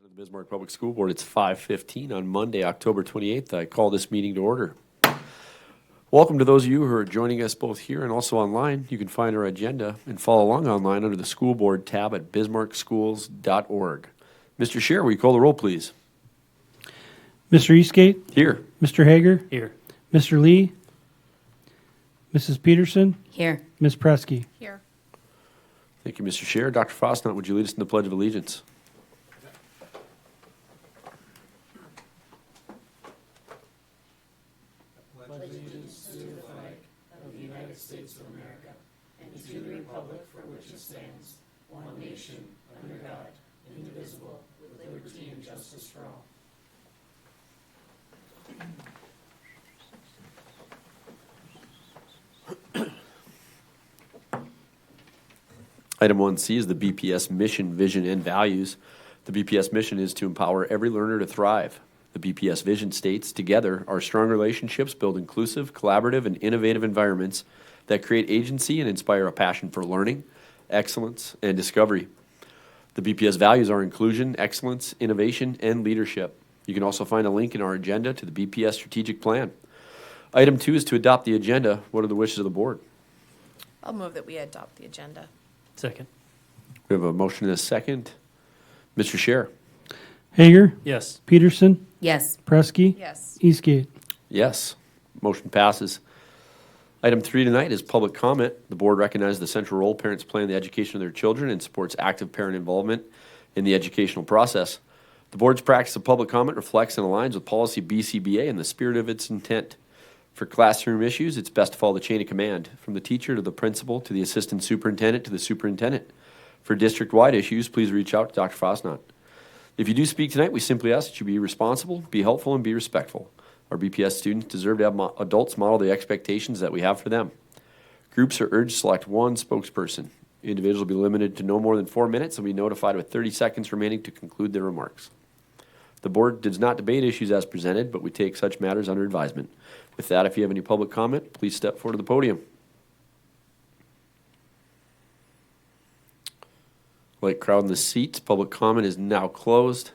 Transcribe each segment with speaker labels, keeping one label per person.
Speaker 1: of the Bismarck Public School Board. It's 5:15 on Monday, October 28th. I call this meeting to order. Welcome to those of you who are joining us both here and also online. You can find our agenda and follow along online under the School Board tab at bismarckschools.org. Mr. Chair, will you call the roll, please?
Speaker 2: Mr. Eastgate?
Speaker 1: Here.
Speaker 2: Mr. Hager?
Speaker 3: Here.
Speaker 2: Mr. Lee? Mrs. Peterson?
Speaker 4: Here.
Speaker 2: Ms. Presky?
Speaker 4: Here.
Speaker 1: Thank you, Mr. Chair. Dr. Fosnot, would you lead us in the Pledge of Allegiance? Item 1C is the BPS mission, vision, and values. The BPS mission is to empower every learner to thrive. The BPS vision states, together, our strong relationships build inclusive, collaborative, and innovative environments that create agency and inspire a passion for learning, excellence, and discovery. The BPS values are inclusion, excellence, innovation, and leadership. You can also find a link in our agenda to the BPS strategic plan. Item 2 is to adopt the agenda. What are the wishes of the board?
Speaker 4: I'll move that we adopt the agenda.
Speaker 3: Second.
Speaker 1: We have a motion and a second. Mr. Chair.
Speaker 2: Hager?
Speaker 3: Yes.
Speaker 2: Peterson?
Speaker 4: Yes.
Speaker 2: Presky?
Speaker 4: Yes.
Speaker 2: Eastgate?
Speaker 1: Yes. Motion passes. Item 3 tonight is public comment. The board recognizes the central role parents play in the education of their children and supports active parent involvement in the educational process. The board's practice of public comment reflects and aligns with policy BCBA and the spirit of its intent. For classroom issues, it's best to follow the chain of command, from the teacher to the principal to the assistant superintendent to the superintendent. For district-wide issues, please reach out to Dr. Fosnot. If you do speak tonight, we simply ask that you be responsible, be helpful, and be respectful. Our BPS students deserve to have adults model the expectations that we have for them. Groups are urged to select one spokesperson. Individuals will be limited to no more than 4 minutes and will be notified with 30 seconds remaining to conclude their remarks. The board does not debate issues as presented, but we take such matters under advisement. With that, if you have any public comment, please step forward to the podium. Light crowd in the seats. Public comment is now closed.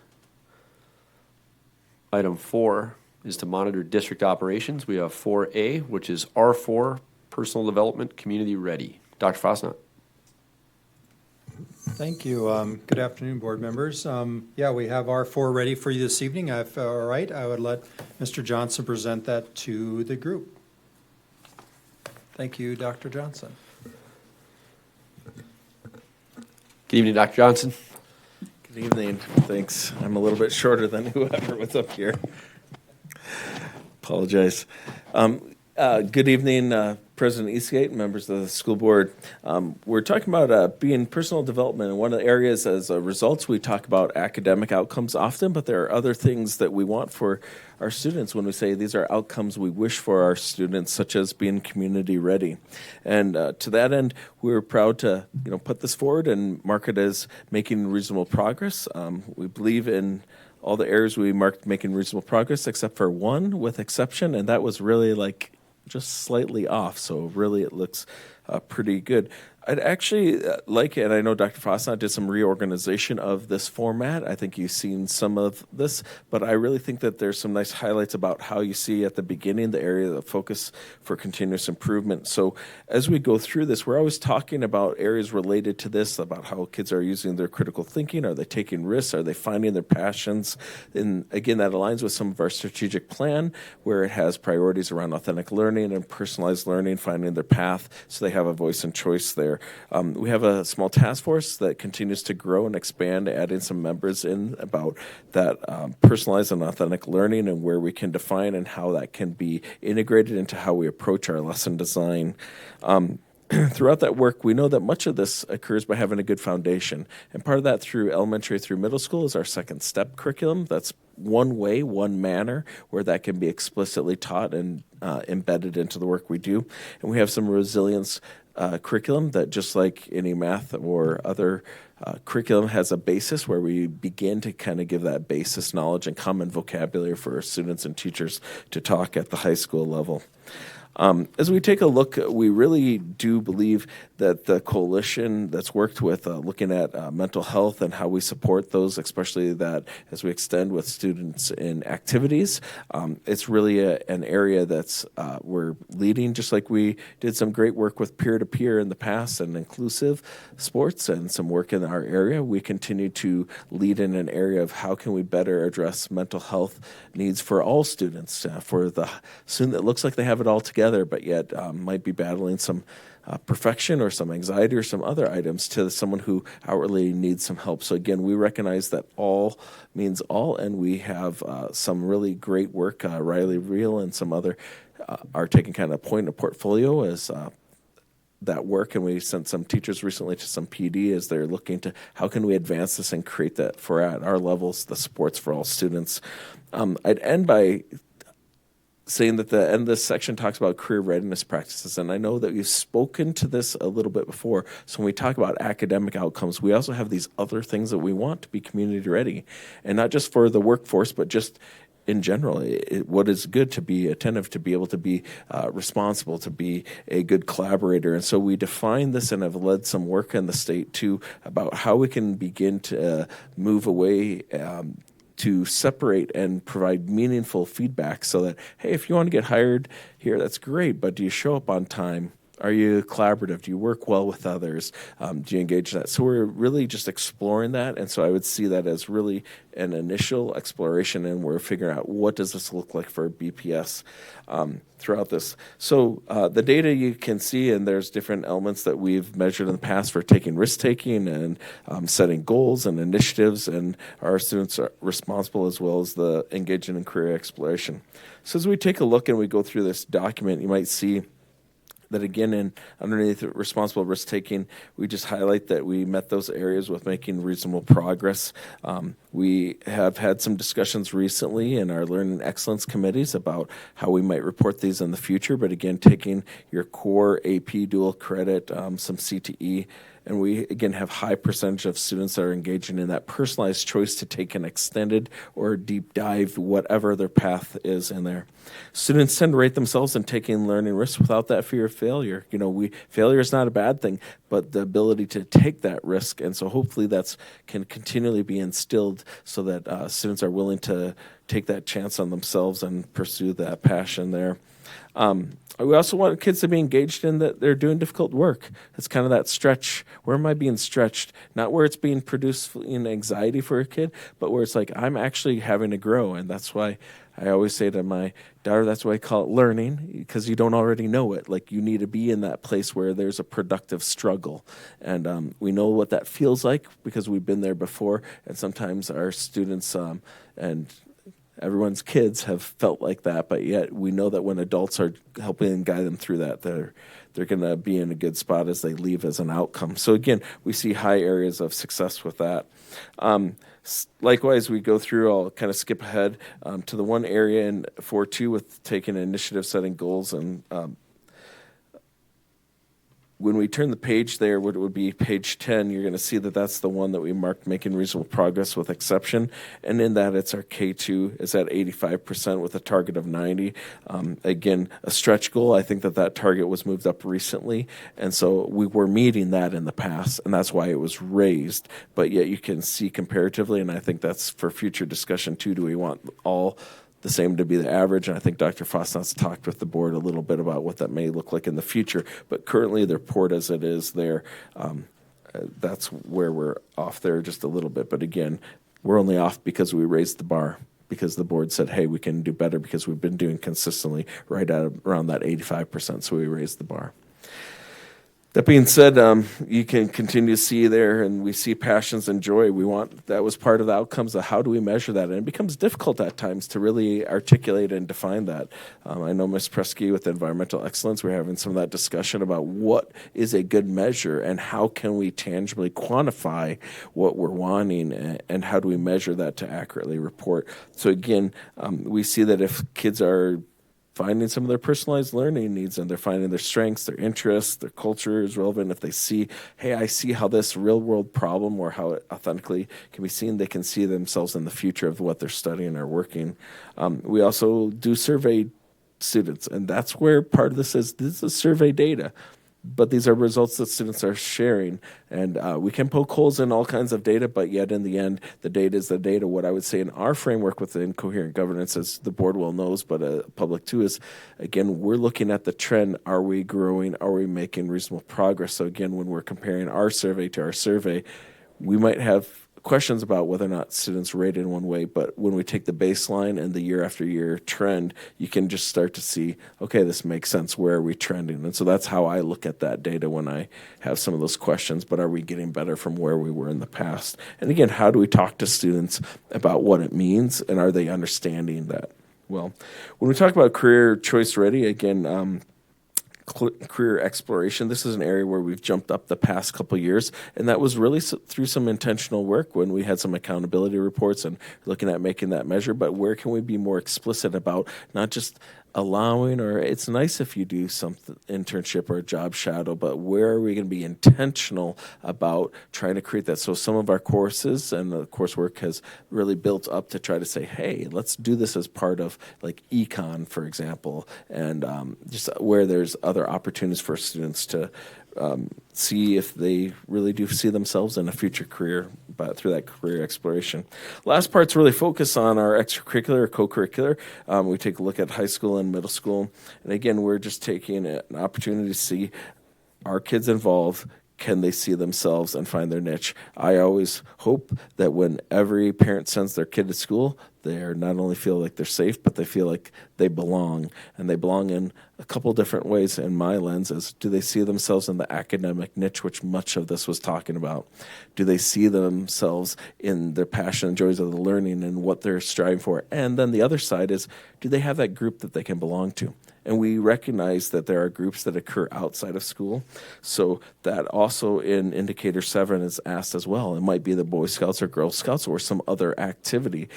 Speaker 1: Item 4 is to monitor district operations. We have 4A, which is R4, Personal Development Community Ready. Dr. Fosnot.
Speaker 5: Thank you. Good afternoon, board members. Yeah, we have R4 ready for you this evening. If all right, I would let Mr. Johnson present that to the group. Thank you, Dr. Johnson.
Speaker 1: Good evening, Dr. Johnson.
Speaker 6: Good evening. Thanks. I'm a little bit shorter than whoever was up here. Apologize. Good evening, President Eastgate, members of the school board. We're talking about being personal development, and one of the areas as results we talk about academic outcomes often, but there are other things that we want for our students when we say these are outcomes we wish for our students, such as being community ready. And to that end, we're proud to put this forward and mark it as making reasonable progress. We believe in all the areas we marked making reasonable progress, except for one with exception, and that was really just slightly off. So really it looks pretty good. I'd actually like, and I know Dr. Fosnot did some reorganization of this format. I think you've seen some of this, but I really think that there's some nice highlights about how you see at the beginning the area of focus for continuous improvement. So as we go through this, we're always talking about areas related to this, about how kids are using their critical thinking. Are they taking risks? Are they finding their passions? And again, that aligns with some of our strategic plan, where it has priorities around authentic learning and personalized learning, finding their path so they have a voice and choice there. We have a small task force that continues to grow and expand, adding some members in about that personalized and authentic learning and where we can define and how that can be integrated into how we approach our lesson design. Throughout that work, we know that much of this occurs by having a good foundation. And part of that through elementary through middle school is our second step curriculum. That's one way, one manner where that can be explicitly taught and embedded into the work we do. And we have some resilience curriculum that, just like any math or other curriculum, has a basis where we begin to kind of give that basis knowledge and common vocabulary for our students and teachers to talk at the high school level. As we take a look, we really do believe that the coalition that's worked with looking at mental health and how we support those, especially that as we extend with students in activities, it's really an area that's we're leading, just like we did some great work with peer-to-peer in the past and inclusive sports and some work in our area. We continue to lead in an area of how can we better address mental health needs for all students, for the student that looks like they have it all together, but yet might be battling some perfection or some anxiety or some other items, to someone who outwardly needs some help. So again, we recognize that all means all, and we have some really great work. Riley Reel and some other are taking kind of point in a portfolio as that work, and we sent some teachers recently to some PD as they're looking to how can we advance this and create that for at our levels, the sports for all students. I'd end by saying that the end of this section talks about career readiness practices, and I know that you've spoken to this a little bit before. So when we talk about academic outcomes, we also have these other things that we want to be community ready, and not just for the workforce, but just in general, what is good to be attentive, to be able to be responsible, to be a good collaborator. And so we define this and have led some work in the state too about how we can begin to move away to separate and provide meaningful feedback so that, hey, if you want to get hired here, that's great, but do you show up on time? Are you collaborative? Do you work well with others? Do you engage in that? So we're really just exploring that, and so I would see that as really an initial exploration, and we're figuring out what does this look like for BPS throughout this. So the data you can see, and there's different elements that we've measured in the past for taking risk-taking and setting goals and initiatives, and our students are responsible as well as the engaging in career exploration. So as we take a look and we go through this document, you might see that again, underneath responsible risk taking, we just highlight that we met those areas with making reasonable progress. We have had some discussions recently in our learning excellence committees about how we might report these in the future. But again, taking your core AP dual credit, some CTE, and we, again, have high percentage of students that are engaging in that personalized choice to take an extended or deep dive, whatever their path is in there. Students tend to rate themselves in taking learning risks without that fear of failure. Failure is not a bad thing, but the ability to take that risk. And so hopefully that's can continually be instilled so that students are willing to take that chance on themselves and pursue that passion there. We also want kids to be engaged in that they're doing difficult work. It's kind of that stretch. Where am I being stretched? Not where it's being produced in anxiety for a kid, but where it's like I'm actually having to grow. And that's why I always say to my daughter, that's why I call it learning, because you don't already know it. Like you need to be in that place where there's a productive struggle. And we know what that feels like because we've been there before. And sometimes our students and everyone's kids have felt like that, but yet we know that when adults are helping and guide them through that, they're going to be in a good spot as they leave as an outcome. So again, we see high areas of success with that. Likewise, we go through, I'll kind of skip ahead to the one area in 4.2 with taking initiative, setting goals, and when we turn the page there, what would be page 10, you're going to see that that's the one that we marked making reasonable progress with exception. And in that, it's our K2 is at 85% with a target of 90. Again, a stretch goal. I think that target was moved up recently. And so we were meeting that in the past, and that's why it was raised. But yet you can see comparatively, and I think that's for future discussion too, do we want all the same to be the average? And I think Dr. Fosnat's talked with the board a little bit about what that may look like in the future. But currently, the report as it is there, that's where we're off there just a little bit. But again, we're only off because we raised the bar, because the board said, hey, we can do better because we've been doing consistently right at around that 85%, so we raised the bar. That being said, you can continue to see there, and we see passions and joy. That was part of the outcomes of how do we measure that, and it becomes difficult at times to really articulate and define that. I know Ms. Presky with environmental excellence, we're having some of that discussion about what is a good measure and how can we tangibly quantify what we're wanting, and how do we measure that to accurately report. So again, we see that if kids are finding some of their personalized learning needs and they're finding their strengths, their interests, their culture is relevant. If they see, hey, I see how this real world problem or how it authentically can be seen, they can see themselves in the future of what they're studying or working. We also do survey students. And that's where part of this is survey data. But these are results that students are sharing. And we can poke holes in all kinds of data, but yet in the end, the data is the data. What I would say in our framework within coherent governance, as the board well knows, but public too, is, again, we're looking at the trend. Are we growing? Are we making reasonable progress? So again, when we're comparing our survey to our survey, we might have questions about whether or not students rate in one way, but when we take the baseline and the year after year trend, you can just start to see, okay, this makes sense. Where are we trending? And so that's how I look at that data when I have some of those questions, but are we getting better from where we were in the past? And again, how do we talk to students about what it means, and are they understanding that? Well, when we talk about career choice ready, again, career exploration. This is an area where we've jumped up the past couple of years, and that was really through some intentional work when we had some accountability reports and looking at making that measure. But where can we be more explicit about not just allowing, or it's nice if you do some internship or a job shadow, but where are we going to be intentional about trying to create that? So some of our courses and the coursework has really built up to try to say, hey, let's do this as part of like econ, for example, and just where there's other opportunities for students to see if they really do see themselves in a future career, but through that career exploration. Last part's really focus on our extracurricular or co-curricular. We take a look at high school and middle school. And again, we're just taking an opportunity to see, are kids involved? Can they see themselves and find their niche? I always hope that when every parent sends their kid to school, they not only feel like they're safe, but they feel like they belong. And they belong in a couple different ways in my lens. Is, do they see themselves in the academic niche, which much of this was talking about? Do they see themselves in their passion and joys of the learning and what they're striving for? And then the other side is, do they have that group that they can belong to? And we recognize that there are groups that occur outside of school. So that also in Indicator 7 is asked as well. It might be the Boy Scouts or Girl Scouts or some other activity.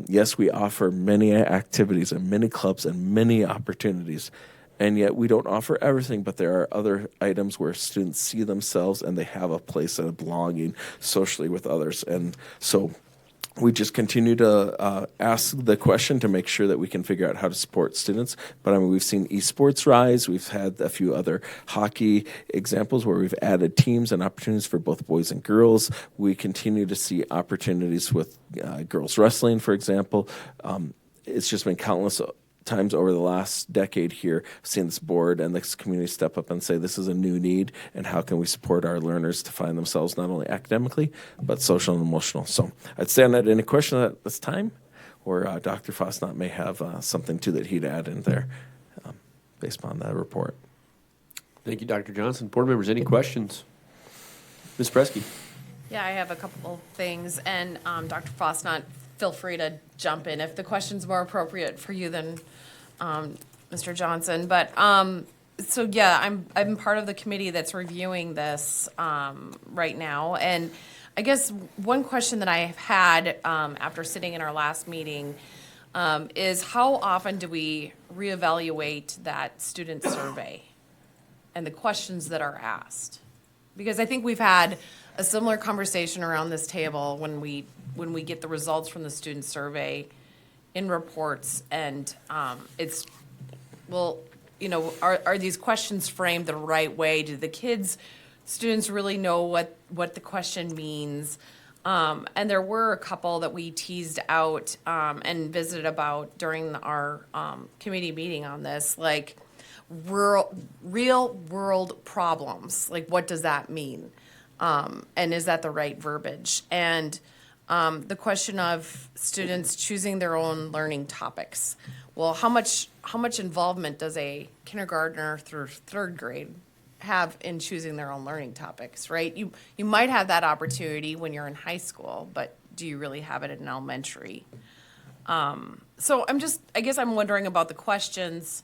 Speaker 6: Yes, we offer many activities and many clubs and many opportunities. And yet we don't offer everything, but there are other items where students see themselves and they have a place and a belonging socially with others. And so we just continue to ask the question to make sure that we can figure out how to support students. But I mean, we've seen esports rise. We've had a few other hockey examples where we've added teams and opportunities for both boys and girls. We continue to see opportunities with girls wrestling, for example. It's just been countless times over the last decade here, seeing this board and this community step up and say this is a new need, and how can we support our learners to find themselves not only academically but social and emotional. So I'd stand at any question at this time, or Dr. Fosnot may have something too that he'd add in there based upon that report.
Speaker 1: Thank you, Dr. Johnson. Board members, any questions? Ms. Presky?
Speaker 4: Yeah, I have a couple things, and Dr. Fosnot, feel free to jump in if the question's more appropriate for you than Mr. Johnson. But so yeah, I'm part of the committee that's reviewing this right now, and I guess one question that I've had after sitting in our last meeting is how often do we reevaluate that student survey and the questions that are asked? Because I think we've had a similar conversation around this table when we get the results from the student survey in reports, and it's, well, you know, are these questions framed the right way? Do the students really know what the question means? And there were a couple that we teased out and visited about during our committee meeting on this, like real world problems. Like, what does that mean? And is that the right verbiage? And the question of students choosing their own learning topics. Well, how much involvement does a kindergartner through third grade have in choosing their own learning topics, right? You might have that opportunity when you're in high school, but do you really have it in elementary? So I guess I'm wondering about the questions.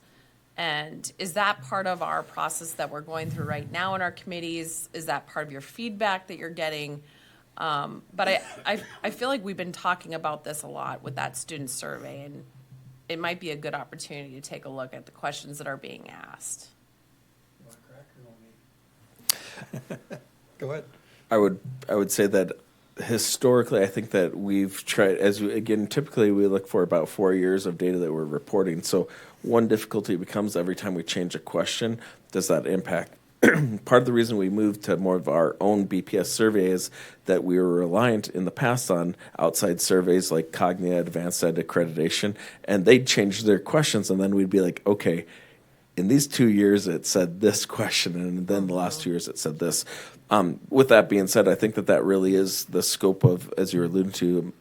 Speaker 4: And is that part of our process that we're going through right now in our committees? Is that part of your feedback that you're getting? But I feel like we've been talking about this a lot with that student survey, and it might be a good opportunity to take a look at the questions that are being asked.
Speaker 5: You want to crack or want me? Go ahead.
Speaker 6: I would say that historically, I think that we've tried, again, typically we look for about 4 years of data that we're reporting. So one difficulty becomes every time we change a question, does that impact? Part of the reason we moved to more of our own BPS survey is that we were reliant in the past on outside surveys like Cognia, Advanced Ed Accreditation, and they'd change their questions, and then we'd be like, okay, in these 2 years it said this question, and then the last 2 years it said this. With that being said, I think that really is the scope of, as you were alluding to,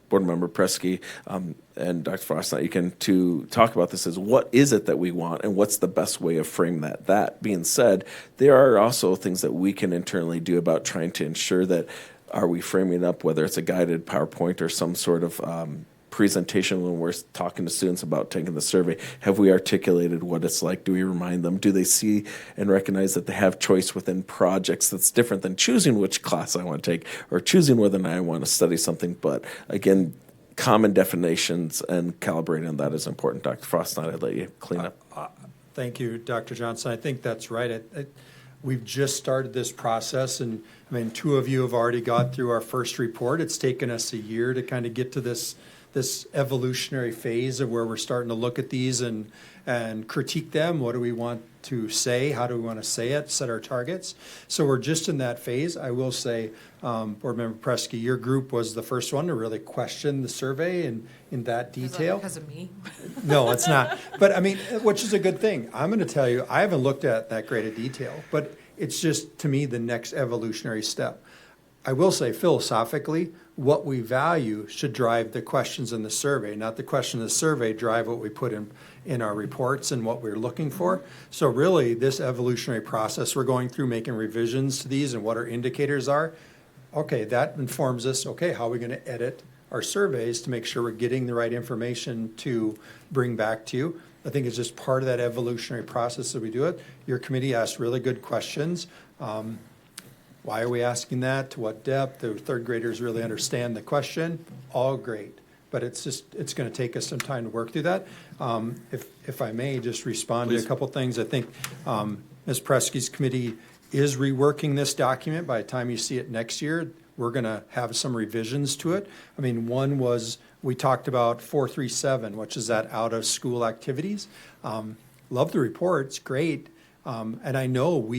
Speaker 6: Board Member Presky and Dr. Frostnut, you can to talk about this, is what is it that we want and what's the best way of framing that. That being said, there are also things that we can internally do about trying to ensure that are we framing up, whether it's a guided PowerPoint or some sort of presentation when we're talking to students about taking the survey. Have we articulated what it's like? Do we remind them? Do they see and recognize that they have choice within projects that's different than choosing which class I want to take or choosing whether or not I want to study something? But again, common definitions and calibrating that is important. Dr. Frostnut, I'd let you clean up.
Speaker 5: Thank you, Dr. Johnson. I think that's right. We've just started this process, and I mean, 2 of you have already got through our first report. It's taken us a year to kind of get to this evolutionary phase of where we're starting to look at these and critique them. What do we want to say? How do we want to say it? Set our targets. So we're just in that phase. I will say, Board Member Presky, your group was the first one to really question the survey in that
Speaker 4: Is that
Speaker 5: detail.
Speaker 4: because of me?
Speaker 5: No, it's not. But I mean, which is a good thing. I'm going to tell you, I haven't looked at that great a detail, but it's just, to me, the next evolutionary step. I will say, philosophically, what we value should drive the questions in the survey, not the question in the survey drive what we put in our reports and what we're looking for. So really, this evolutionary process we're going through, making revisions to these and what our indicators are, okay, that informs us, okay, how are we going to edit our surveys to make sure we're getting the right information to bring back to you. I think it's just part of that evolutionary process that we do it. Your committee asked really good questions. Why are we asking that? To what depth? The third graders really understand the question. All great. But it's going to take us some time to work through that. If I may just respond
Speaker 1: Please.
Speaker 5: to a couple things. I think Ms. Presky's committee is reworking this document. By the time you see it next year, we're going to have some revisions to it. I mean, one was we talked about 437, which is that out-of-school activities. Love the report. It's great. And I know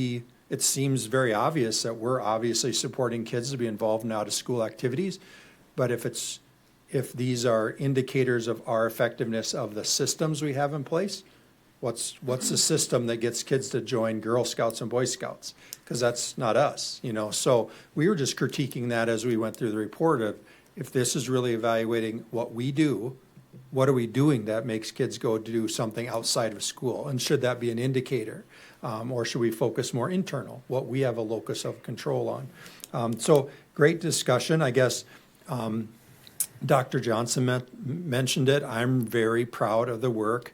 Speaker 5: it seems very obvious that we're obviously supporting kids to be involved in out-of-school activities. But if these are indicators of our effectiveness of the systems we have in place, what's the system that gets kids to join Girl Scouts and Boy Scouts? Because that's not us, you know. So we were just critiquing that as we went through the report of, if this is really evaluating what we do, what are we doing that makes kids go to do something outside of school? And should that be an indicator? Or should we focus more internal, what we have a locus of control on? So great discussion. I guess Dr. Johnson mentioned it. I'm very proud of the work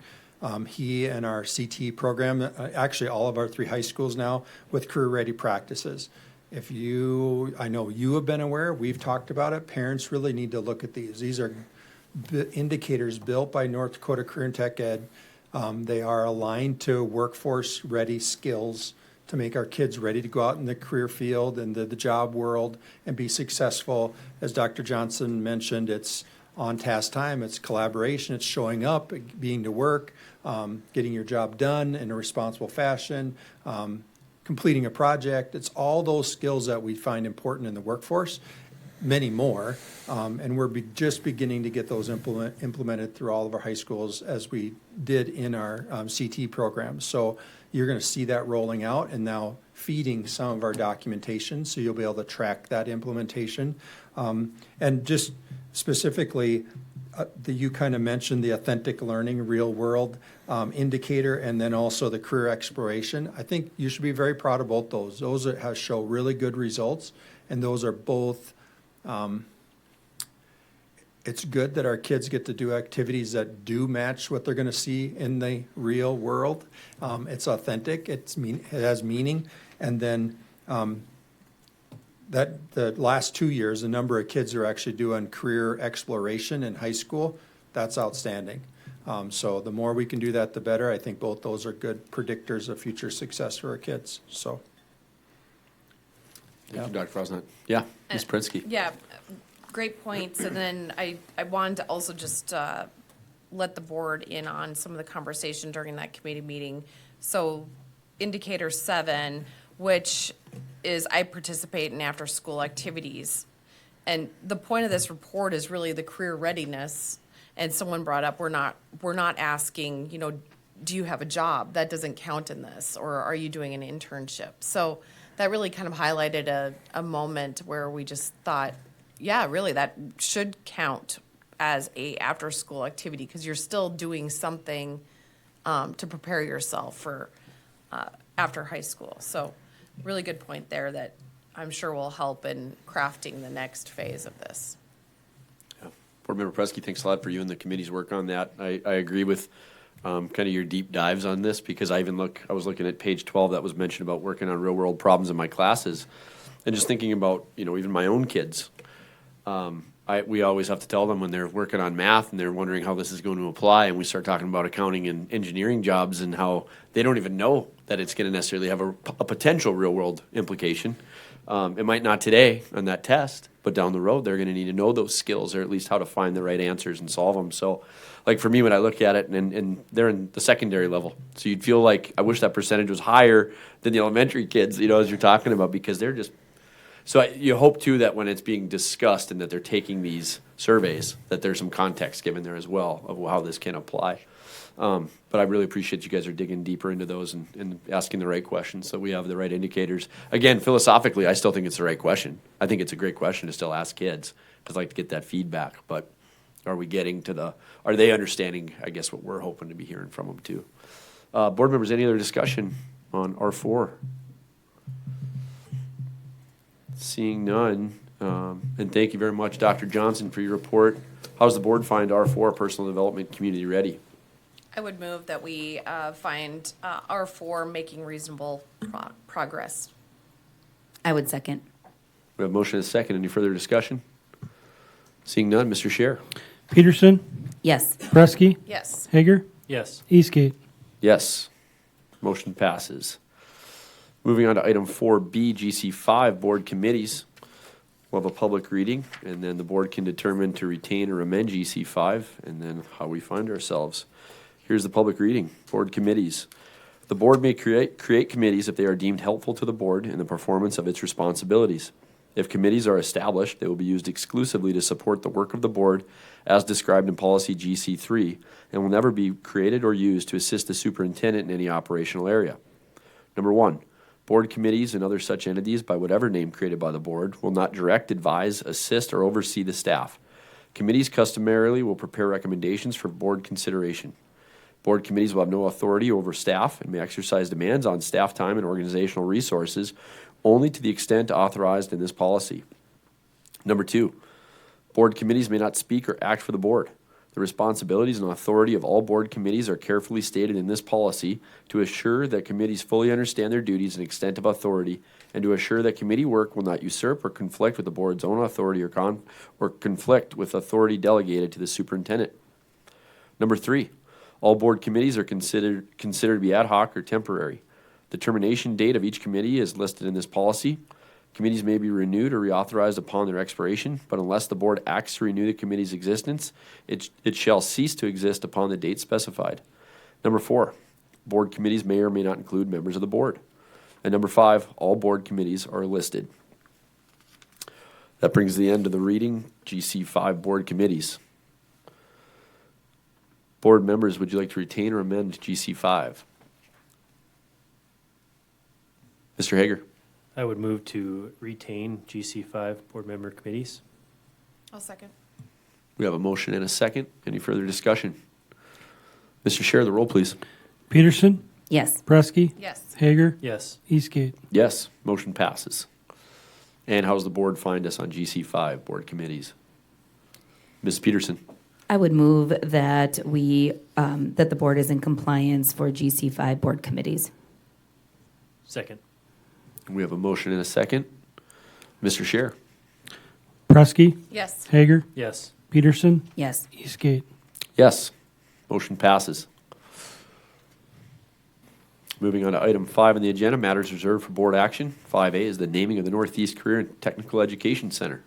Speaker 5: he and our CT program, actually all of our 3 high schools now, with career-ready practices. I know you have been aware, we've talked about it, parents really need to look at these. These are indicators built by North Dakota Career and Tech Ed. They are aligned to workforce-ready skills to make our kids ready to go out in the career field and the job world and be successful. As Dr. Johnson mentioned, it's on-task time, it's collaboration, it's showing up, being to work, getting your job done in a responsible fashion, completing a project. It's all those skills that we find important in the workforce, many more, and we're just beginning to get those implemented through all of our high schools as we did in our CT programs. So you're going to see that rolling out and now feeding some of our documentation, so you'll be able to track that implementation. And just specifically, you kind of mentioned the authentic learning, real world indicator, and then also the career exploration. I think you should be very proud of both those. Those have show really good results, and those are both. It's good that our kids get to do activities that do match what they're going to see in the real world. It's authentic. It has meaning, and then that the last 2 years, the number of kids who are actually doing career exploration in high school, that's outstanding. So the more we can do that, the better. I think both those are good predictors of future success for our kids. So.
Speaker 1: Thank you, Dr. Frosnett. Yeah, Ms. Prinsky.
Speaker 4: Yeah, great points. And then I wanted to also just let the board in on some of the conversation during that committee meeting. So indicator 7, which is I participate in after-school activities. And the point of this report is really the career readiness. And someone brought up, we're not asking, do you have a job? That doesn't count in this. Or are you doing an internship? So that really kind of highlighted a moment where we just thought, yeah, really, that should count as a after-school activity because you're still doing something to prepare yourself for after high school. So really good point there that I'm sure will help in crafting the next phase of this.
Speaker 1: Yeah. Board Member Presky, thanks a lot for you and the committee's work on that. I agree with kind of your deep dives on this because I was looking at page 12 that was mentioned about working on real world problems in my classes and just thinking about, even my own kids. We always have to tell them when they're working on math and they're wondering how this is going to apply, and we start talking about accounting and engineering jobs and how they don't even know that it's going to necessarily have a potential real-world implication. It might not today on that test, but down the road they're going to need to know those skills or at least how to find the right answers and solve them. So, like for me, when I look at it, and they're in the secondary level, so you'd feel like I wish that percentage was higher than the elementary kids, as you're talking about, because they're just. So you hope, too, that when it's being discussed and that they're taking these surveys, that there's some context given there as well of how this can apply. But I really appreciate you guys are digging deeper into those and asking the right questions so we have the right indicators. Again, philosophically, I still think it's the right question. I think it's a great question to still ask kids because I like to get that feedback. But are they understanding, I guess, what we're hoping to be hearing from them, too? Board members, any other discussion on R4? Seeing none, and thank you very much, Dr. Johnson, for your report. How does the board find R4, personal development, community ready?
Speaker 4: I would move that we find R4 making reasonable progress.
Speaker 3: I would second.
Speaker 1: We have a motion and a second. Any further discussion? Seeing none, Mr. Scher.
Speaker 2: Peterson,
Speaker 3: Yes.
Speaker 2: Presky,
Speaker 4: Yes.
Speaker 2: Hager,
Speaker 7: Yes.
Speaker 2: Eastgate.
Speaker 1: Yes. Motion passes. Moving on to item 4B, GC5, board committees. We'll have a public reading, and then the board can determine to retain or amend GC5, and then how we find ourselves. Here's the public reading. Board committees. The board may create committees if they are deemed helpful to the board in the performance of its responsibilities. If committees are established, they will be used exclusively to support the work of the board as described in policy GC3, and will never be created or used to assist the superintendent in any operational area. Number 1. Board committees and other such entities, by whatever name created by the board, will not direct, advise, assist, or oversee the staff. Committees customarily will prepare recommendations for board consideration. Board committees will have no authority over staff and may exercise demands on staff time and organizational resources only to the extent authorized in this policy. Number 2, board committees may not speak or act for the board. The responsibilities and authority of all board committees are carefully stated in this policy to assure that committees fully understand their duties and extent of authority, and to assure that committee work will not usurp or conflict with the board's own authority or conflict with authority delegated to the superintendent. Number 3, all board committees are considered to be ad hoc or temporary. The termination date of each committee is listed in this policy. Committees may be renewed or reauthorized upon their expiration, but unless the board acts to renew the committee's existence, it shall cease to exist upon the date specified. Number 4, board committees may or may not include members of the board. And number 5, all board committees are listed. That brings the end of the reading. GC5 board committees. Board members, would you like to retain or amend GC5? Mr. Hager.
Speaker 7: I would move to retain GC5 board member committees.
Speaker 4: I'll second.
Speaker 1: We have a motion and a second. Any further discussion? Mr. Scher, the roll, please.
Speaker 2: Peterson,
Speaker 3: Yes.
Speaker 2: Presky,
Speaker 4: Yes.
Speaker 2: Hager,
Speaker 7: Yes.
Speaker 2: Eastgate.
Speaker 1: Yes, motion passes. And how does the board find us on GC5 board committees? Ms. Peterson.
Speaker 3: I would move that that the board is in compliance for GC5 board committees.
Speaker 7: Second.
Speaker 1: We have a motion and a second. Mr. Scher.
Speaker 2: Presky,
Speaker 4: Yes.
Speaker 2: Hager,
Speaker 7: Yes.
Speaker 2: Peterson,
Speaker 3: Yes.
Speaker 2: Eastgate.
Speaker 1: Yes, motion passes. Moving on to item 5 on the agenda, matters reserved for board action. 5A is the naming of the Northeast Career and Technical Education Center.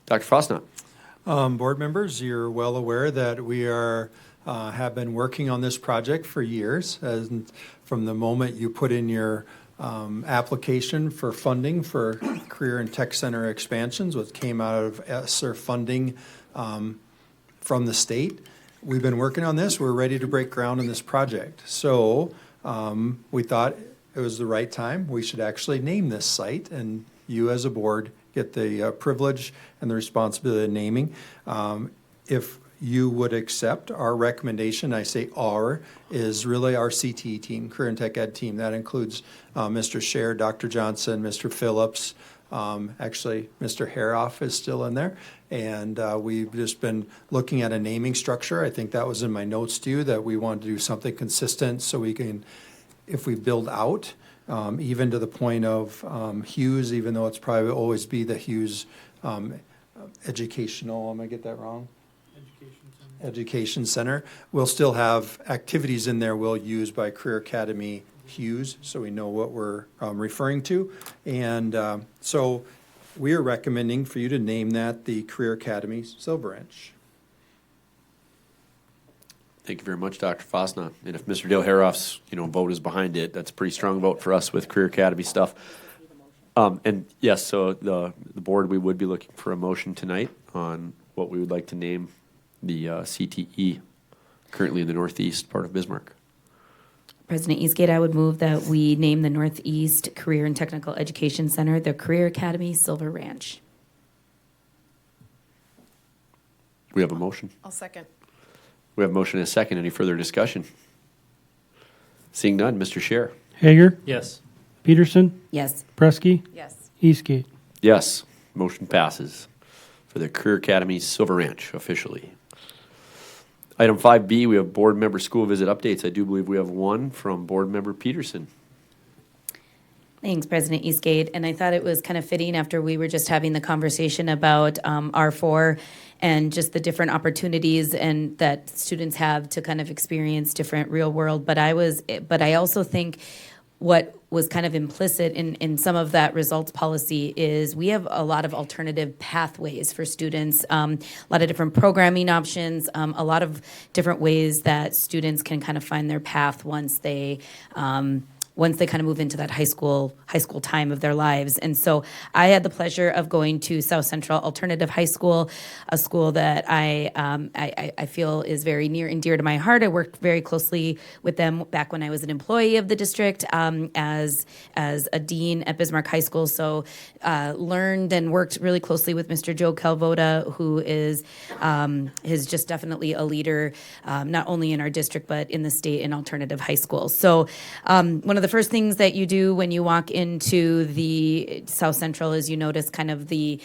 Speaker 1: Dr. Frostnot.
Speaker 5: Board members, you're well aware that we have been working on this project for years. From the moment you put in your application for funding for Career and Tech Center expansions, what came out of ESSER funding from the state. We've been working on this. We're ready to break ground on this project. So we thought it was the right time. We should actually name this site, and you as a board get the privilege and the responsibility of naming. If you would accept our recommendation, I say our, is really our CTE team, Career and Tech Ed team. That includes Mr. Scher, Dr. Johnson, Mr. Phillips. Actually, Mr. Haroff is still in there. And we've just been looking at a naming structure. I think that was in my notes to you, that we wanted to do something consistent so we can, if we build out, even to the point of Hughes, even though it's probably always be the Hughes Educational, am I get that wrong? Education Center. We'll still have activities in there we'll use by Career Academy Hughes, so we know what we're referring to. And so we are recommending for you to name that the Career Academy Silver Ranch.
Speaker 1: Thank you very much, Dr. Fosna. And if Mr. Dale Haroff's, vote is behind it, that's a pretty strong vote for us with Career Academy stuff. And yes, so the board, we would be looking for a motion tonight on what we would like to name the CTE currently in the northeast part of Bismarck.
Speaker 3: President Eastgate, I would move that we name the Northeast Career and Technical Education Center the Career Academy Silver Ranch.
Speaker 1: We have a motion.
Speaker 4: I'll second.
Speaker 1: We have a motion and a second. Any further discussion? Seeing none, Mr. Scher.
Speaker 2: Hager,
Speaker 7: Yes.
Speaker 2: Peterson,
Speaker 3: Yes.
Speaker 2: Preskey,
Speaker 4: Yes.
Speaker 2: Eastgate.
Speaker 1: Yes, motion passes for the Career Academy Silver Ranch officially. Item 5B, we have board member school visit updates. I do believe we have one from board member Peterson.
Speaker 3: Thanks, President Eastgate. And I thought it was kind of fitting after we were just having the conversation about R4 and just the different opportunities and that students have to kind of experience different real world. But I also think what was kind of implicit in some of that results policy is we have a lot of alternative pathways for students, a lot of different programming options, a lot of different ways that students can kind of find their path once they kind of move into that high school time of their lives. And so I had the pleasure of going to South Central Alternative High School, a school that I feel is very near and dear to my heart. I worked very closely with them back when I was an employee of the district as a dean at Bismarck High School. So learned and worked really closely with Mr. Joe Calvoda, who is just definitely a leader, not only in our district, but in the state in alternative high schools. So one of the first things that you do when you walk into the South Central is you notice kind of the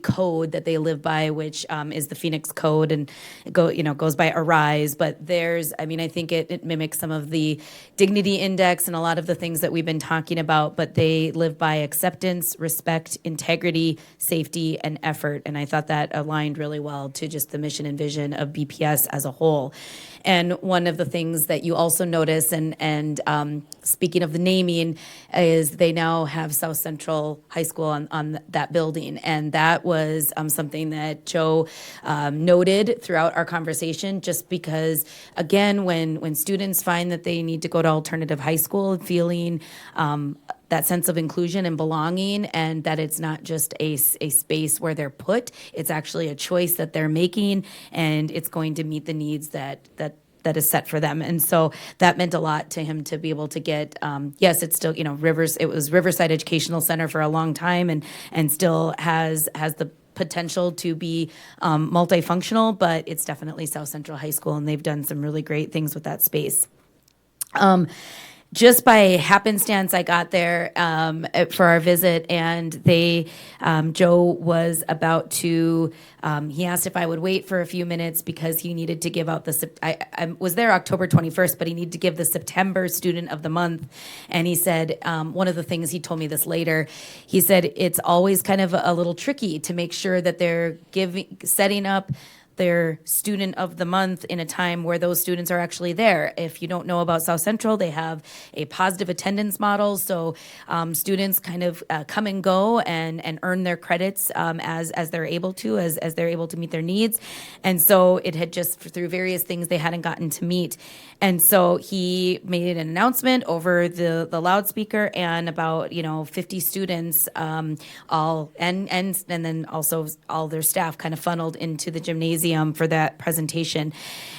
Speaker 3: code that they live by, which is the Phoenix Code, and it goes by Arise. But I think it mimics some of the Dignity Index and a lot of the things that we've been talking about. But they live by acceptance, respect, integrity, safety, and effort. And I thought that aligned really well to just the mission and vision of BPS as a whole. And one of the things that you also notice, and speaking of the naming, is they now have South Central High School on that building. And that was something that Joe noted throughout our conversation, just because, again, when students find that they need to go to alternative high school, feeling that sense of inclusion and belonging, and that it's not just a space where they're put, it's actually a choice that they're making, and it's going to meet the needs that is set for them. And so that meant a lot to him to be able to get, yes, it's still, it was Riverside Educational Center for a long time, and still has the potential to be multifunctional, but it's definitely South Central High School, and they've done some really great things with that space. Just by happenstance, I got there for our visit, and Joe was about to, he asked if I would wait for a few minutes because he needed to give out I was there October 21st, but he needed to give the September Student of the Month. And he said, one of the things, he told me this later, he said it's always kind of a little tricky to make sure that they're setting up their student of the month in a time where those students are actually there. If you don't know about South Central, they have a positive attendance model, so students kind of come and go and earn their credits as they're able to, as they're able to meet their needs. And so it had just, through various things, they hadn't gotten to meet. And so he made an announcement over the loudspeaker, and about 50 students, all and then also all their staff kind of funneled into the gymnasium for that presentation.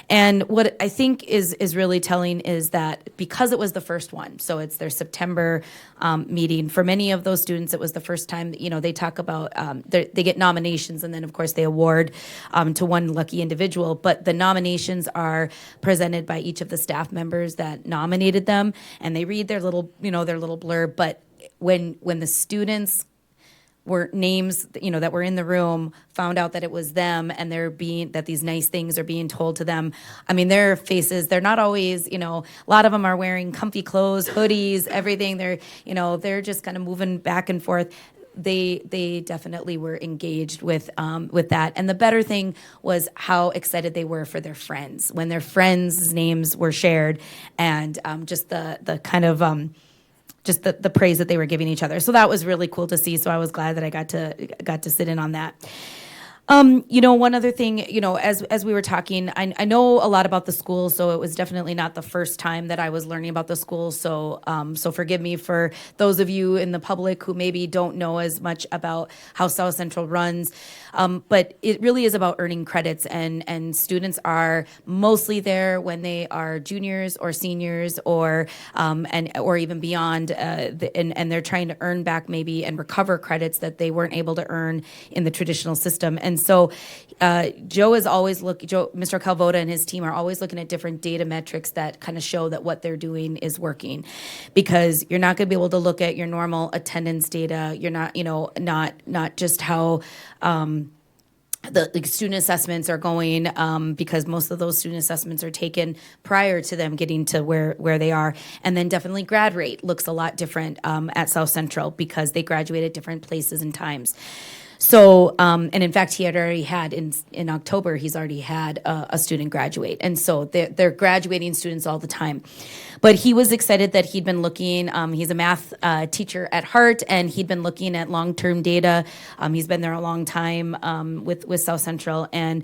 Speaker 3: And what I think is really telling is that because it was the first one, so it's their September meeting. For many of those students, it was the first time that, they talk about they get nominations, and then of course they award to one lucky individual. But the nominations are presented by each of the staff members that nominated them, and they read their little blurb. But when the students were names, that were in the room, found out that it was them, and that these nice things are being told to them. I mean, their faces, they're not always, a lot of them are wearing comfy clothes, hoodies, everything. They're just kind of moving back and forth. They definitely were engaged with that. And the better thing was how excited they were for their friends when their friends' names were shared, and just the kind of just the praise that they were giving each other. So that was really cool to see. So I was glad that I got to sit in on that. One other thing, as we were talking, I know a lot about the school, so it was definitely not the first time that I was learning about the school. So forgive me for those of you in the public who maybe don't know as much about how South Central runs. But it really is about earning credits, and students are mostly there when they are juniors or seniors or even beyond, and they're trying to earn back maybe and recover credits that they weren't able to earn in the traditional system. And so Joe is always Mr. Calvoda and his team are always looking at different data metrics that kind of show that what they're doing is working, because you're not going to be able to look at your normal attendance data. You're not, not just how the student assessments are going, because most of those student assessments are taken prior to them getting to where they are. And then definitely grad rate looks a lot different at South Central, because they graduate at different places and times. So, and in fact, he had already had in October, he's already had a student graduate. And so they're graduating students all the time. But he was excited that he'd been looking, he's a math teacher at heart, and he'd been looking at long-term data. He's been there a long time with South Central. And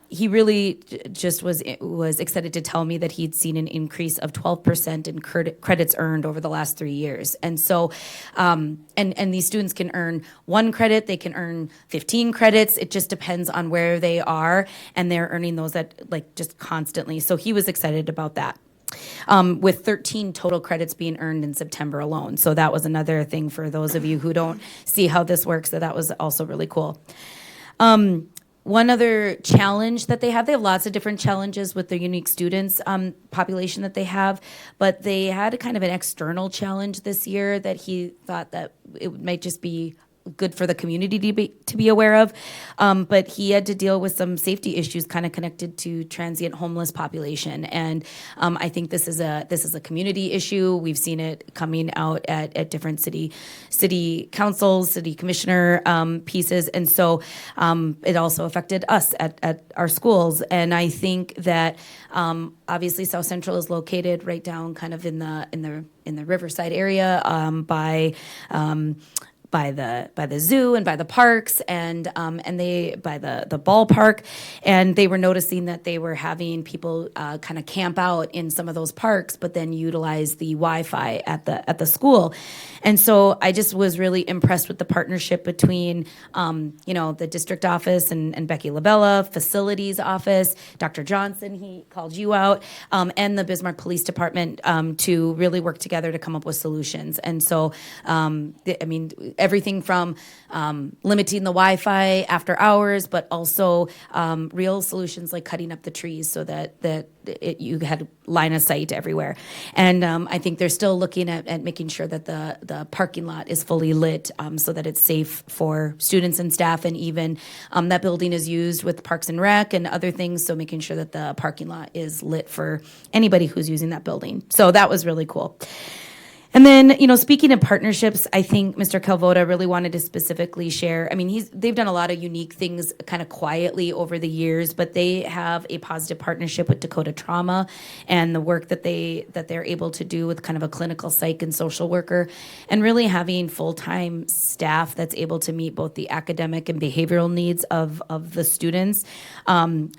Speaker 3: he really just was excited to tell me that he'd seen an increase of 12% in credits earned over the last 3 years. And so, and these students can earn 1 credit, they can earn 15 credits. It just depends on where they are, and they're earning those at just constantly. So he was excited about that. With 13 total credits being earned in September alone. So that was another thing for those of you who don't see how this works, that was also really cool. One other challenge that they have lots of different challenges with the unique students population that they have, but they had a kind of an external challenge this year that he thought that it might just be good for the community to be aware of. But he had to deal with some safety issues kind of connected to transient homeless population. And I think this is a community issue. We've seen it coming out at different city councils, city commissioner pieces. And so it also affected us at our schools. And I think that obviously South Central is located right down kind of in the Riverside area by the zoo and by the parks and they by the ballpark, and they were noticing that they were having people kind of camp out in some of those parks, but then utilize the Wi-Fi at the school. And so I just was really impressed with the partnership between the district office and Becky Labella, facilities office, Dr. Johnson, he called you out, and the Bismarck Police Department to really work together to come up with solutions. And so everything from limiting the Wi-Fi after hours, but also real solutions like cutting up the trees so that you had line of sight everywhere. And I think they're still looking at making sure that the parking lot is fully lit so that it's safe for students and staff, and even that building is used with Parks and Rec and other things, so making sure that the parking lot is lit for anybody who's using that building. So that was really cool. And then, speaking of partnerships, I think Mr. Calvoda really wanted to specifically share. I mean, they've done a lot of unique things kind of quietly over the years, but they have a positive partnership with Dakota Trauma and the work that they're able to do with kind of a clinical psych and social worker, and really having full-time staff that's able to meet both the academic and behavioral needs of the students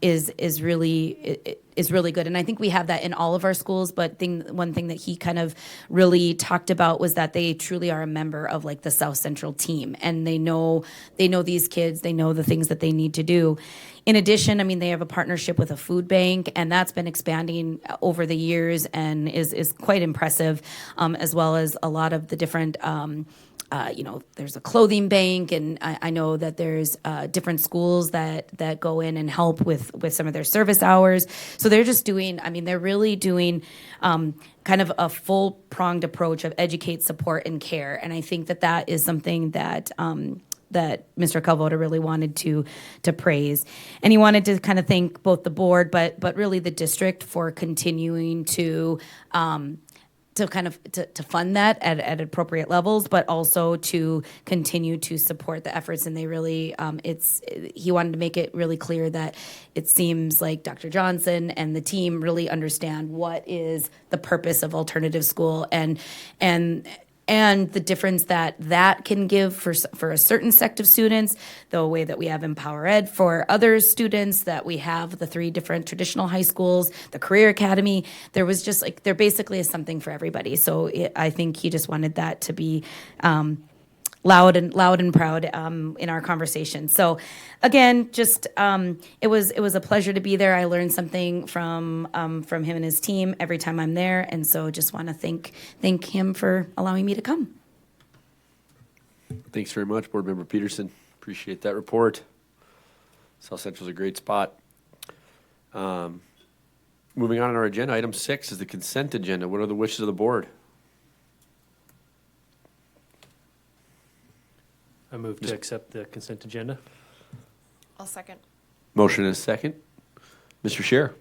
Speaker 3: is really good. And I think we have that in all of our schools, but one thing that he kind of really talked about was that they truly are a member of like the South Central team, and they know these kids, they know the things that they need to do. In addition, I mean, they have a partnership with a food bank, and that's been expanding over the years and is quite impressive, as well as a lot of the different there's a clothing bank, and I know that there's different schools that go in and help with some of their service hours. So they're just they're really doing kind of a full-pronged approach of educate, support, and care. And I think that is something that Mr. Calvoda really wanted to praise. And he wanted to kind of thank both the board, but really the district for continuing to fund that at appropriate levels, but also to continue to support the efforts. And they really, he wanted to make it really clear that it seems like Dr. Johnson and the team really understand what is the purpose of alternative school and the difference that can give for a certain sect of students, the way that we have Empower Ed for other students, that we have the 3 different traditional high schools, the Career Academy. There was just there basically is something for everybody. So I think he just wanted that to be loud and proud in our conversation. So again, just it was a pleasure to be there. I learned something from him and his team every time I'm there, and so just want to thank him for allowing me to come.
Speaker 1: Thanks very much, Board Member Peterson. Appreciate that report. South Central's a great spot. Moving on our agenda, item 6 is the consent agenda. What are the wishes of the board?
Speaker 7: I move to accept the consent agenda.
Speaker 4: I'll second.
Speaker 1: Motion and a second. Mr. Scher?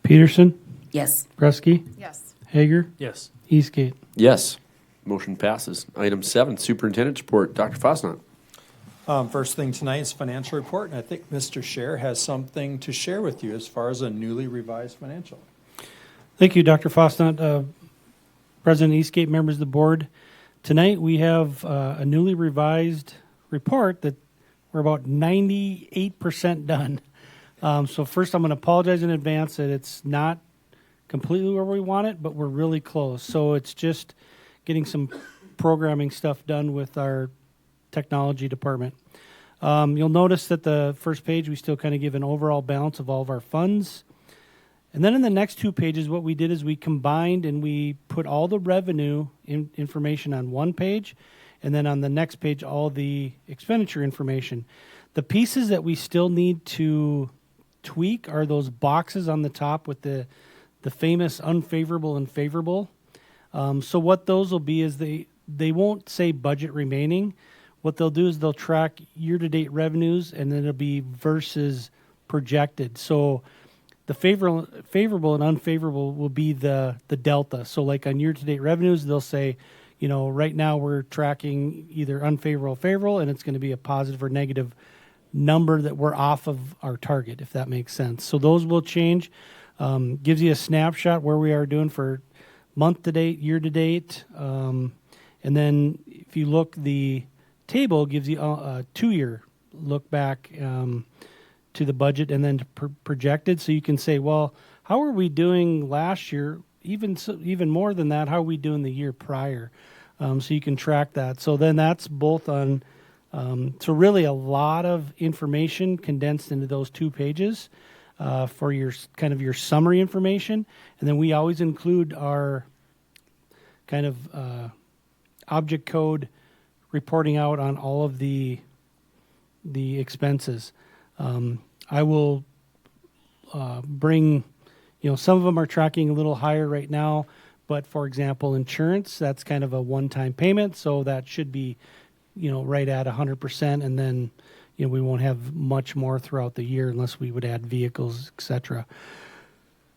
Speaker 2: Peterson,
Speaker 3: Yes.
Speaker 2: Prusky,
Speaker 4: Yes.
Speaker 2: Hager,
Speaker 7: Yes.
Speaker 2: Eastgate.
Speaker 1: Yes. Motion passes. Item 7, Superintendent's Report. Dr. Fosnot.
Speaker 5: First thing tonight is financial report, and I think Mr. Scher has something to share with you as far as a newly revised financial.
Speaker 2: Thank you, Dr. Fosnot. President Eastgate, members of the board. Tonight we have a newly revised report that we're about 98% done. So first I'm going to apologize in advance that it's not completely where we want it, but we're really close. So it's just getting some programming stuff done with our technology department. You'll notice that the first page we still kind of give an overall balance of all of our funds. And then in the next 2 pages, what we did is we combined and we put all the revenue information on one page, and then on the next page, all the expenditure information. The pieces that we still need to tweak are those boxes on the top with the famous unfavorable and favorable. So what those will be is they won't say budget remaining. What they'll do is they'll track year-to-date revenues, and then it'll be versus projected. So the favorable and unfavorable will be the delta. So like on year-to-date revenues, they'll say, right now we're tracking either unfavorable or favorable, and it's going to be a positive or negative number that we're off of our target, if that makes sense. So those will change. Gives you a snapshot where we are doing for month-to-date, year-to-date. And then if you look, the table gives you a 2-year look back to the budget and then projected, so you can say, well, how are we doing last year? Even more than that, how are we doing the year prior? So you can track that. So then that's both on. So really, a lot of information condensed into those 2 pages for your kind of your summary information, and then we always include our kind of object code reporting out on all of the expenses. I will bring, some of them are tracking a little higher right now, but for example, insurance, that's kind of a one-time payment, so that should be, right at 100%, and then, we won't have much more throughout the year unless we would add vehicles, etc.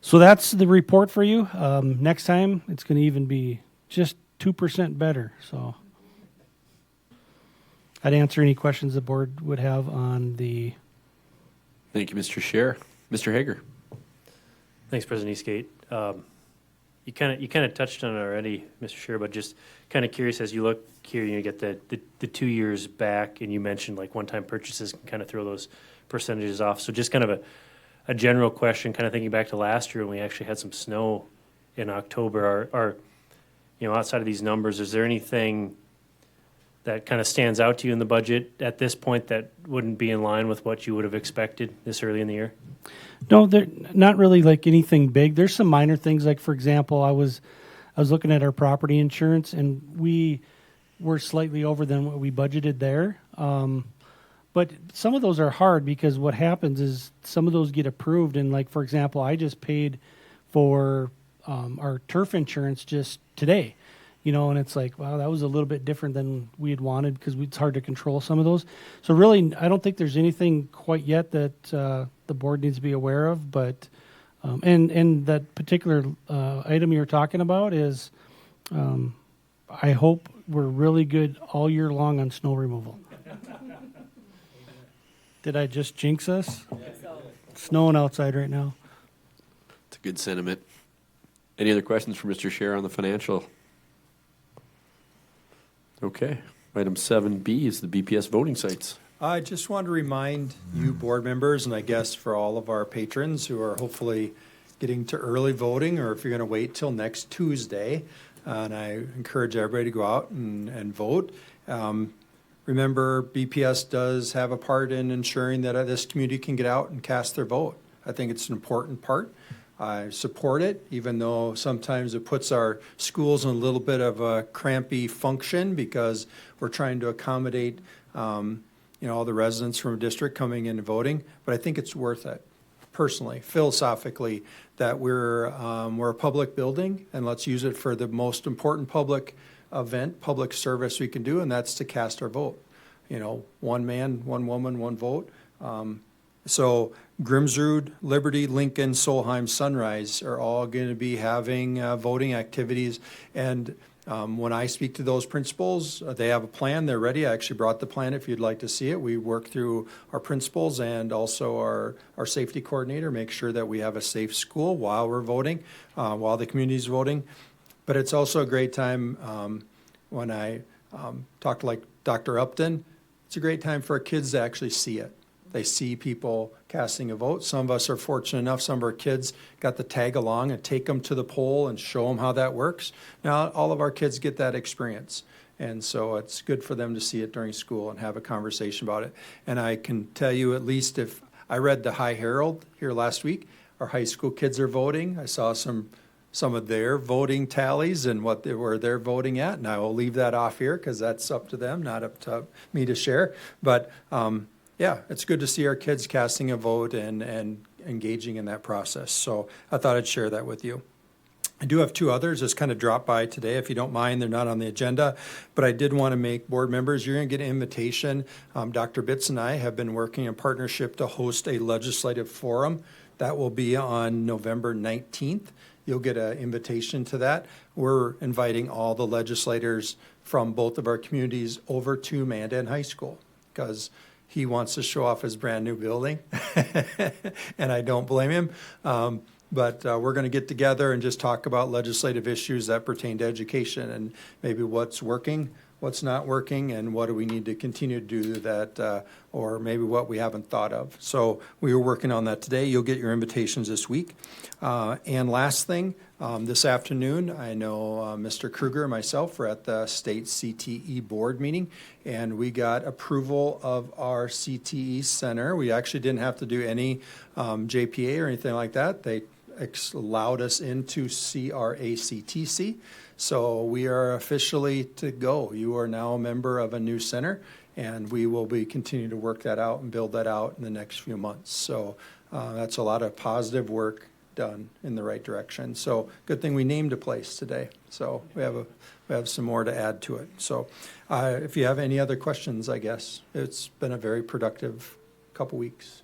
Speaker 2: So that's the report for you. Next time, it's going to even be just 2% better. So I'd answer any questions the board would have on the.
Speaker 1: Thank you, Mr. Scher. Mr. Hager.
Speaker 7: Thanks, President Eastgate. You kind of touched on it already, Mr. Scher, but just kind of curious as you look here, you get the 2 years back, and you mentioned like one-time purchases can kind of throw those percentages off. So just kind of a general question, kind of thinking back to last year when we actually had some snow in October. Are outside of these numbers, is there anything that kind of stands out to you in the budget at this point that wouldn't be in line with what you would have expected this early in the year?
Speaker 2: No, they're not really like anything big. There's some minor things, like for example, I was looking at our property insurance, and we were slightly over than what we budgeted there. But some of those are hard because what happens is some of those get approved, and like for example, I just paid for our turf insurance just today. And it's like, wow, that was a little bit different than we had wanted because it's hard to control some of those. So really, I don't think there's anything quite yet that the board needs to be aware of. But and that particular item you're talking about is, I hope we're really good all year long on snow removal. Did I just jinx us? It's snowing outside right now.
Speaker 1: It's a good sentiment. Any other questions for Mr. Scher on the financial? Okay. Item 7B is the BPS voting sites.
Speaker 5: I just want to remind you board members, and I guess for all of our patrons who are hopefully getting to early voting, or if you're going to wait till next Tuesday, and I encourage everybody to go out and vote. Remember, BPS does have a part in ensuring that this community can get out and cast their vote. I think it's an important part. I support it, even though sometimes it puts our schools in a little bit of a crampy function because we're trying to accommodate, all the residents from a district coming in and voting. But I think it's worth it, personally, philosophically, that we're a public building, and let's use it for the most important public event, public service we can do, and that's to cast our vote. One man, one woman, one vote. So Grimsrud, Liberty, Lincoln, Solheim, Sunrise are all going to be having voting activities. And when I speak to those principals, they have a plan. They're ready. I actually brought the plan if you'd like to see it. We work through our principals and also our safety coordinator, make sure that we have a safe school while we're voting, while the community's voting. But it's also a great time when I talk to like Dr. Upton, it's a great time for our kids to actually see it. They see people casting a vote. Some of us are fortunate enough, some of our kids got to tag along and take them to the poll and show them how that works. Now, all of our kids get that experience. And so it's good for them to see it during school and have a conversation about it. And I can tell you, at least if I read the High Herald here last week, our high school kids are voting. I saw some of their voting tallies and where they're voting at. And I will leave that off here because that's up to them, not up to me to share. But yeah, it's good to see our kids casting a vote and engaging in that process. So I thought I'd share that with you. I do have two others that's kind of dropped by today. If you don't mind, they're not on the agenda. But I did want to make board members, you're going to get an invitation. Dr. Bitts and I have been working in partnership to host a legislative forum. That will be on November 19th. You'll get an invitation to that. We're inviting all the legislators from both of our communities over to Mandan High School because he wants to show off his brand new building, and I don't blame him. But we're going to get together and just talk about legislative issues that pertain to education and maybe what's working, what's not working, and what do we need to continue to do that, or maybe what we haven't thought of. So we were working on that today. You'll get your invitations this week. And last thing, this afternoon, I know Mr. Kruger and myself were at the state CTE board meeting, and we got approval of our CTE center. We actually didn't have to do any JPA or anything like that. They allowed us into CRACTC. So we are officially to go. You are now a member of a new center, and we will be continuing to work that out and build that out in the next few months. So that's a lot of positive work done in the right direction. So good thing we named a place today. So we have some more to add to it. So if you have any other questions, I guess it's been a very productive couple weeks.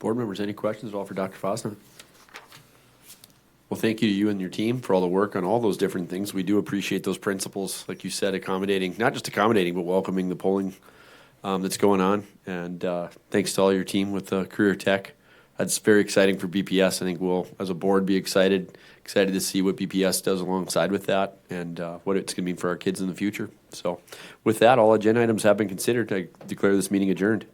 Speaker 1: Board members, any questions at all for Dr. Fosna? Well, thank you to you and your team for all the work on all those different things. We do appreciate those principles, like you said, accommodating, not just accommodating, but welcoming the polling that's going on. And thanks to all your team with Career Tech. That's very exciting for BPS. I think we'll, as a board, be excited to see what BPS does alongside with that and what it's going to mean for our kids in the future. So with that, all agenda items have been considered. I declare this meeting adjourned.